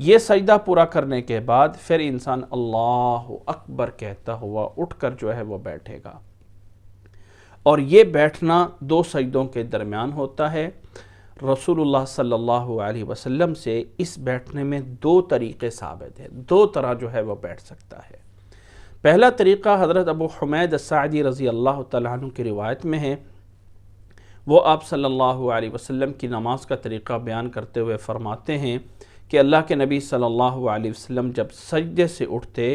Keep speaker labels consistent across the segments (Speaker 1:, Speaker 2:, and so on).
Speaker 1: یہ سجدہ پورا کرنے کے بعد پھر انسان اللہ اکبر کہتا ہوا اٹھ کر جو ہے وہ بیٹھے گا، اور یہ بیٹھنا دو سجدوں کے درمیان ہوتا ہے۔ رسول اللہ صلی اللہ علیہ وسلم سے اس بیٹھنے میں دو طریقے ثابت ہیں، دو طرح جو ہے وہ بیٹھ سکتا ہے۔ پہلا طریقہ حضرت ابو حمید الساعدی رضی اللہ تعالیٰ عنہ کی روایت میں ہے، وہ آپ صلی اللہ علیہ وسلم کی نماز کا طریقہ بیان کرتے ہوئے فرماتے ہیں کہ اللہ کے نبی صلی اللہ علیہ وسلم جب سجدے سے اٹھتے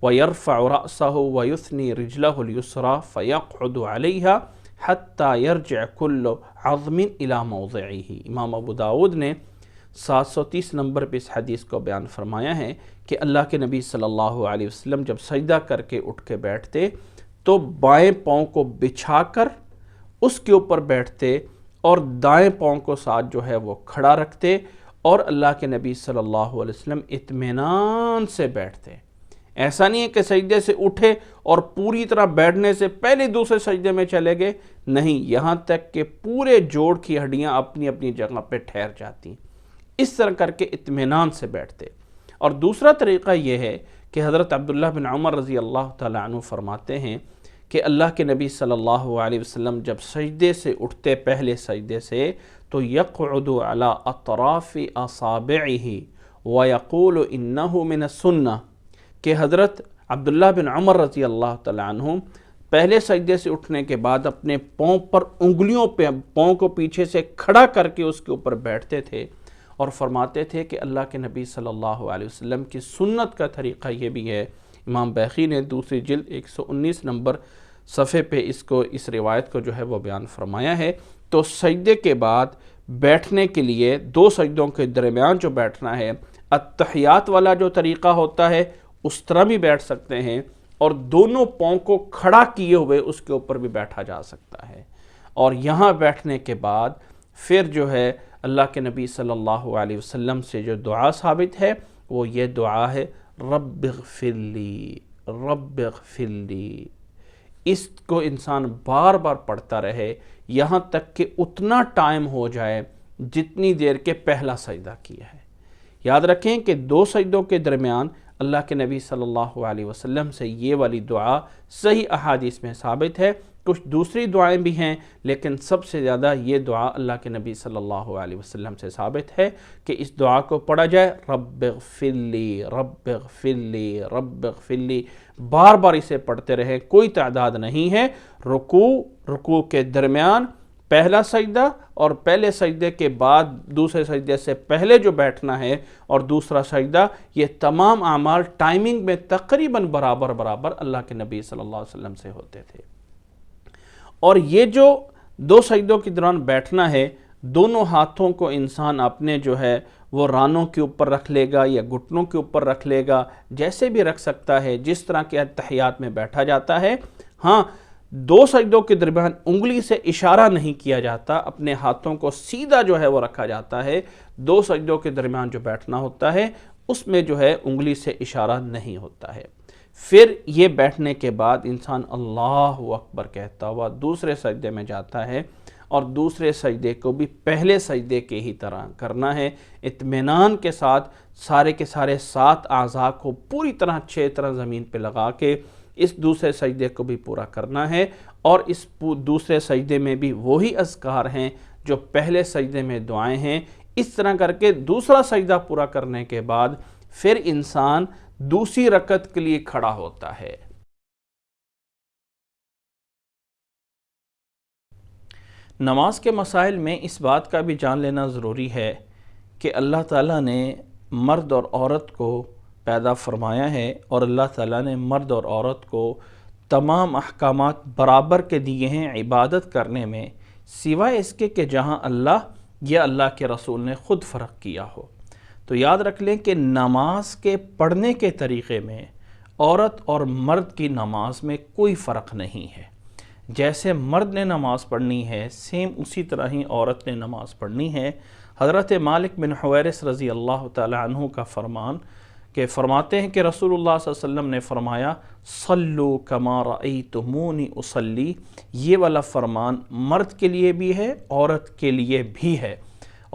Speaker 1: وَيَرْفَعُ رَأْسَهُ وَيُثْنِي رِجْلَهُ الْيُسْرَى فَيَقْعُدُ عَلَيْهَا حَتَّى يَرْجِعَ كُلُّ عَظْمٍ إِلَى مَوْضِعِهِ۔ امام ابو داؤد نے 730 نمبر پہ اس حدیث کو بیان فرمایا ہے کہ اللہ کے نبی صلی اللہ علیہ وسلم جب سجدہ کر کے اٹھ کے بیٹھتے تو بائیں پاؤں کو بچھا کر اس کے اوپر بیٹھتے اور دائیں پاؤں کو ساتھ جو ہے وہ کھڑا رکھتے، اور اللہ کے نبی صلی اللہ علیہ وسلم اطمینان سے بیٹھتے۔ ایسا نہیں ہے کہ سجدے سے اٹھے اور پوری طرح بیٹھنے سے پہلے دوسرے سجدے میں چلے گئے، نہیں، یہاں تک کہ پورے جوڑ کی ہڈیاں اپنی اپنی جگہ پہ ٹھہر جاتی، اس طرح کر کے اطمینان سے بیٹھتے۔ اور دوسرا طریقہ یہ ہے کہ حضرت عبداللہ بن عمر رضی اللہ تعالیٰ عنہ فرماتے ہیں کہ اللہ کے نبی صلی اللہ علیہ وسلم جب سجدے سے اٹھتے پہلے سجدے سے تو یقعد علی اطراف اصابعہ ویقول انہ من السنہ، کہ حضرت عبداللہ بن عمر رضی اللہ تعالیٰ عنہ پہلے سجدے سے اٹھنے کے بعد اپنے پاؤں پر انگلیوں پہ پاؤں کو پیچھے سے کھڑا کر کے اس کے اوپر بیٹھتے تھے، اور فرماتے تھے کہ اللہ کے نبی صلی اللہ علیہ وسلم کی سنت کا طریقہ یہ بھی ہے۔ امام بیہقی نے دوسری جلد 119 نمبر صفحے پہ اس روایت کو جو ہے وہ بیان فرمایا ہے۔ تو سجدے کے بعد بیٹھنے کے لیے دو سجدوں کے درمیان جو بیٹھنا ہے، التحیات والا جو طریقہ ہوتا ہے اس طرح بھی بیٹھ سکتے ہیں، اور دونوں پاؤں کو کھڑا کیے ہوئے اس کے اوپر بھی بیٹھا جا سکتا ہے۔ اور یہاں بیٹھنے کے بعد پھر جو ہے اللہ کے نبی صلی اللہ علیہ وسلم سے جو دعا ثابت ہے وہ یہ دعا ہے، رب اغفر لی، رب اغفر لی۔ اس کو انسان بار بار پڑھتا رہے یہاں تک کہ اتنا ٹائم ہو جائے جتنی دیر کے پہلا سجدہ کیا ہے۔ یاد رکھیں کہ دو سجدوں کے درمیان اللہ کے نبی صلی اللہ علیہ وسلم سے یہ والی دعا صحیح احادیث میں ثابت ہے، کچھ دوسری دعائیں بھی ہیں، لیکن سب سے زیادہ یہ دعا اللہ کے نبی صلی اللہ علیہ وسلم سے ثابت ہے کہ اس دعا کو پڑھا جائے، رب اغفر لی، رب اغفر لی، رب اغفر لی، بار بار اسے پڑھتے رہیں، کوئی تعداد نہیں ہے۔ رکوع کے درمیان پہلا سجدہ اور پہلے سجدے کے بعد دوسرے سجدے سے پہلے جو بیٹھنا ہے اور دوسرا سجدہ، یہ تمام اعمال ٹائمنگ میں تقریباً برابر اللہ کے نبی صلی اللہ علیہ وسلم سے ہوتے تھے۔ اور یہ جو دو سجدوں کے دوران بیٹھنا ہے، دونوں ہاتھوں کو انسان اپنے جو ہے وہ رانوں کے اوپر رکھ لے گا یا گھٹنوں کے اوپر رکھ لے گا، جیسے بھی رکھ سکتا ہے، جس طرح کہ تحیات میں بیٹھا جاتا ہے۔ ہاں، دو سجدوں کے درمیان انگلی سے اشارہ نہیں کیا جاتا، اپنے ہاتھوں کو سیدھا جو ہے وہ رکھا جاتا ہے۔ دو سجدوں کے درمیان جو بیٹھنا ہوتا ہے اس میں جو ہے انگلی سے اشارہ نہیں ہوتا ہے۔ پھر یہ بیٹھنے کے بعد انسان اللہ اکبر کہتا ہوا دوسرے سجدے میں جاتا ہے، اور دوسرے سجدے کو بھی پہلے سجدے کے ہی طرح کرنا ہے، اطمینان کے ساتھ سارے کے سارے 7 اعضاء کو پوری طرح اچھے طرح زمین پہ لگا کے اس دوسرے سجدے کو بھی پورا کرنا ہے۔ اور اس دوسرے سجدے میں بھی وہی اذکار ہیں جو پہلے سجدے میں دعائیں ہیں۔ اس طرح کر کے دوسرا سجدہ پورا کرنے کے بعد پھر انسان دوسری رکعت کے لیے کھڑا ہوتا ہے۔ نماز کے مسائل میں اس بات کا بھی جان لینا ضروری ہے کہ اللہ تعالیٰ نے مرد اور عورت کو پیدا فرمایا ہے، اور اللہ تعالیٰ نے مرد اور عورت کو تمام احکامات برابر کے دیے ہیں عبادت کرنے میں، سوائے اس کے کہ جہاں اللہ یا اللہ کے رسول نے خود فرق کیا ہو۔ تو یاد رکھ لیں کہ نماز کے پڑھنے کے طریقے میں عورت اور مرد کی نماز میں کوئی فرق نہیں ہے۔ جیسے مرد نے نماز پڑھنی ہے سیم اسی طرح ہی عورت نے نماز پڑھنی ہے۔ حضرت مالک بن حویرث رضی اللہ تعالی عنہ کا فرمان کہ فرماتے ہیں کہ رسول اللہ صلی اللہ علیہ وسلم نے فرمایا صلو کما رأیتمونی اصلی، یہ والا فرمان مرد کے لیے بھی ہے، عورت کے لیے بھی ہے۔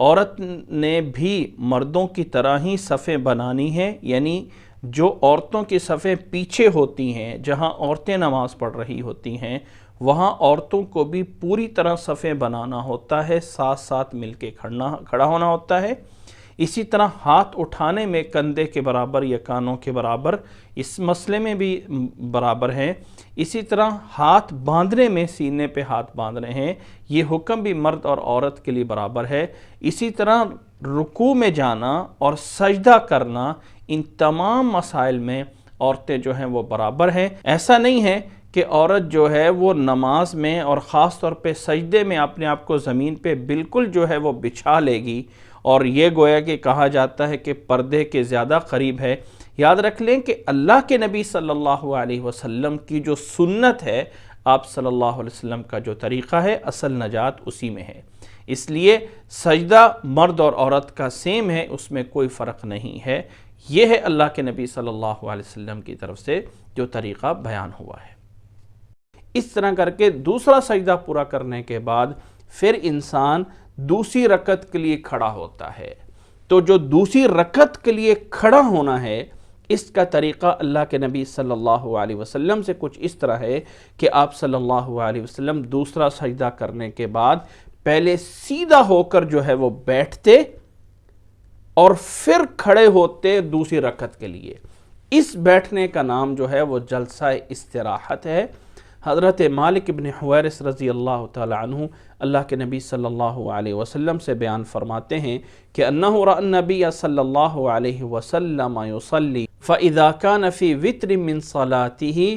Speaker 1: عورت نے بھی مردوں کی طرح ہی صفیں بنانی ہیں، یعنی جو عورتوں کی صفیں پیچھے ہوتی ہیں، جہاں عورتیں نماز پڑھ رہی ہوتی ہیں، وہاں عورتوں کو بھی پوری طرح صفیں بنانا ہوتا ہے، ساتھ ساتھ مل کے کھڑا ہونا ہوتا ہے۔ اسی طرح ہاتھ اٹھانے میں کندھے کے برابر یا کانوں کے برابر، اس مسئلے میں بھی برابر ہیں۔ اسی طرح ہاتھ باندھنے میں سینے پہ ہاتھ باندھنے ہیں، یہ حکم بھی مرد اور عورت کے لیے برابر ہے۔ اسی طرح رکوع میں جانا اور سجدہ کرنا، ان تمام مسائل میں عورتیں جو ہیں وہ برابر ہیں۔ ایسا نہیں ہے کہ عورت جو ہے وہ نماز میں اور خاص طور پہ سجدے میں اپنے آپ کو زمین پہ بالکل جو ہے وہ بچھا لے گی، اور یہ گویا کہ کہا جاتا ہے کہ پردے کے زیادہ قریب ہے۔ یاد رکھ لیں کہ اللہ کے نبی صلی اللہ علیہ وسلم کی جو سنت ہے، آپ صلی اللہ علیہ وسلم کا جو طریقہ ہے، اصل نجات اسی میں ہے۔ اس لیے سجدہ مرد اور عورت کا سیم ہے، اس میں کوئی فرق نہیں ہے۔ یہ ہے اللہ کے نبی صلی اللہ علیہ وسلم کی طرف سے جو طریقہ بیان ہوا ہے۔ اس طرح کر کے دوسرا سجدہ پورا کرنے کے بعد پھر انسان دوسری رکعت کے لیے کھڑا ہوتا ہے۔ تو جو دوسری رکعت کے لیے کھڑا ہونا ہے، اس کا طریقہ اللہ کے نبی صلی اللہ علیہ وسلم سے کچھ اس طرح ہے کہ آپ صلی اللہ علیہ وسلم دوسرا سجدہ کرنے کے بعد پہلے سیدھا ہو کر جو ہے وہ بیٹھتے اور پھر کھڑے ہوتے دوسری رکعت کے لیے۔ اس بیٹھنے کا نام جو ہے وہ جلسہ استراحت ہے۔ حضرت مالک بن حویرث رضی اللہ تعالی عنہ اللہ کے نبی صلی اللہ علیہ وسلم سے بیان فرماتے ہیں کہ انہ رأى النبی صلی اللہ علیہ وسلم یصلی فإذا كان في وتر من صلاته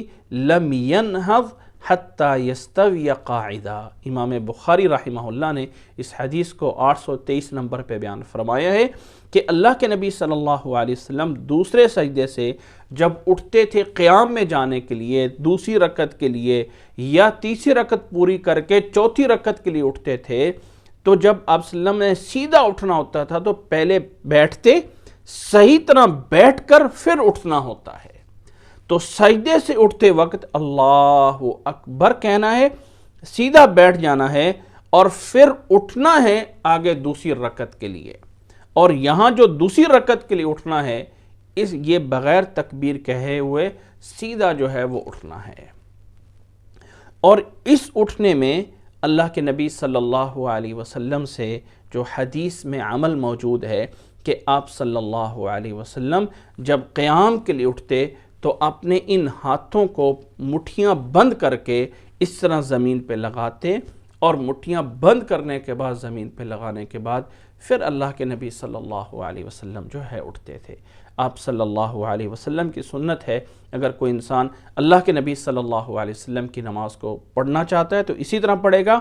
Speaker 1: لم ينهض حتى يستوي قاعدا۔ امام بخاری رحمہ اللہ نے اس حدیث کو 823 نمبر پہ بیان فرمایا ہے کہ اللہ کے نبی صلی اللہ علیہ وسلم دوسرے سجدے سے جب اٹھتے تھے قیام میں جانے کے لیے، دوسری رکعت کے لیے، یا تیسری رکعت پوری کر کے چوتھی رکعت کے لیے اٹھتے تھے، تو جب آپ صلی اللہ علیہ وسلم نے سیدھا اٹھنا ہوتا تھا تو پہلے بیٹھتے، صحیح طرح بیٹھ کر پھر اٹھنا ہوتا ہے۔ تو سجدے سے اٹھتے وقت اللہ اکبر کہنا ہے، سیدھا بیٹھ جانا ہے، اور پھر اٹھنا ہے آگے دوسری رکعت کے لیے۔ اور یہاں جو دوسری رکعت کے لیے اٹھنا ہے، یہ بغیر تکبیر کہے ہوئے سیدھا جو ہے وہ اٹھنا ہے۔ اور اس اٹھنے میں اللہ کے نبی صلی اللہ علیہ وسلم سے جو حدیث میں عمل موجود ہے کہ آپ صلی اللہ علیہ وسلم جب قیام کے لیے اٹھتے تو اپنے ان ہاتھوں کو مٹھیاں بند کر کے اس طرح زمین پہ لگاتے، اور مٹھیاں بند کرنے کے بعد زمین پہ لگانے کے بعد پھر اللہ کے نبی صلی اللہ علیہ وسلم جو ہے اٹھتے تھے۔ آپ صلی اللہ علیہ وسلم کی سنت ہے، اگر کوئی انسان اللہ کے نبی صلی اللہ علیہ وسلم کی نماز کو پڑھنا چاہتا ہے تو اسی طرح پڑھے گا۔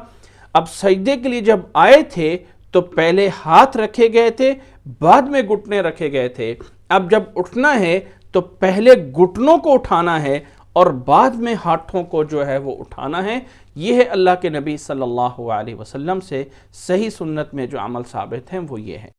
Speaker 1: اب سجدے کے لیے جب آئے تھے تو پہلے ہاتھ رکھے گئے تھے، بعد میں گھٹنے رکھے گئے تھے۔ اب جب اٹھنا ہے تو پہلے گھٹنوں کو اٹھانا ہے اور بعد میں ہاتھوں کو جو ہے وہ اٹھانا ہے۔ یہ ہے اللہ کے نبی صلی اللہ علیہ وسلم سے صحیح سنت میں جو عمل ثابت ہیں وہ یہ ہے۔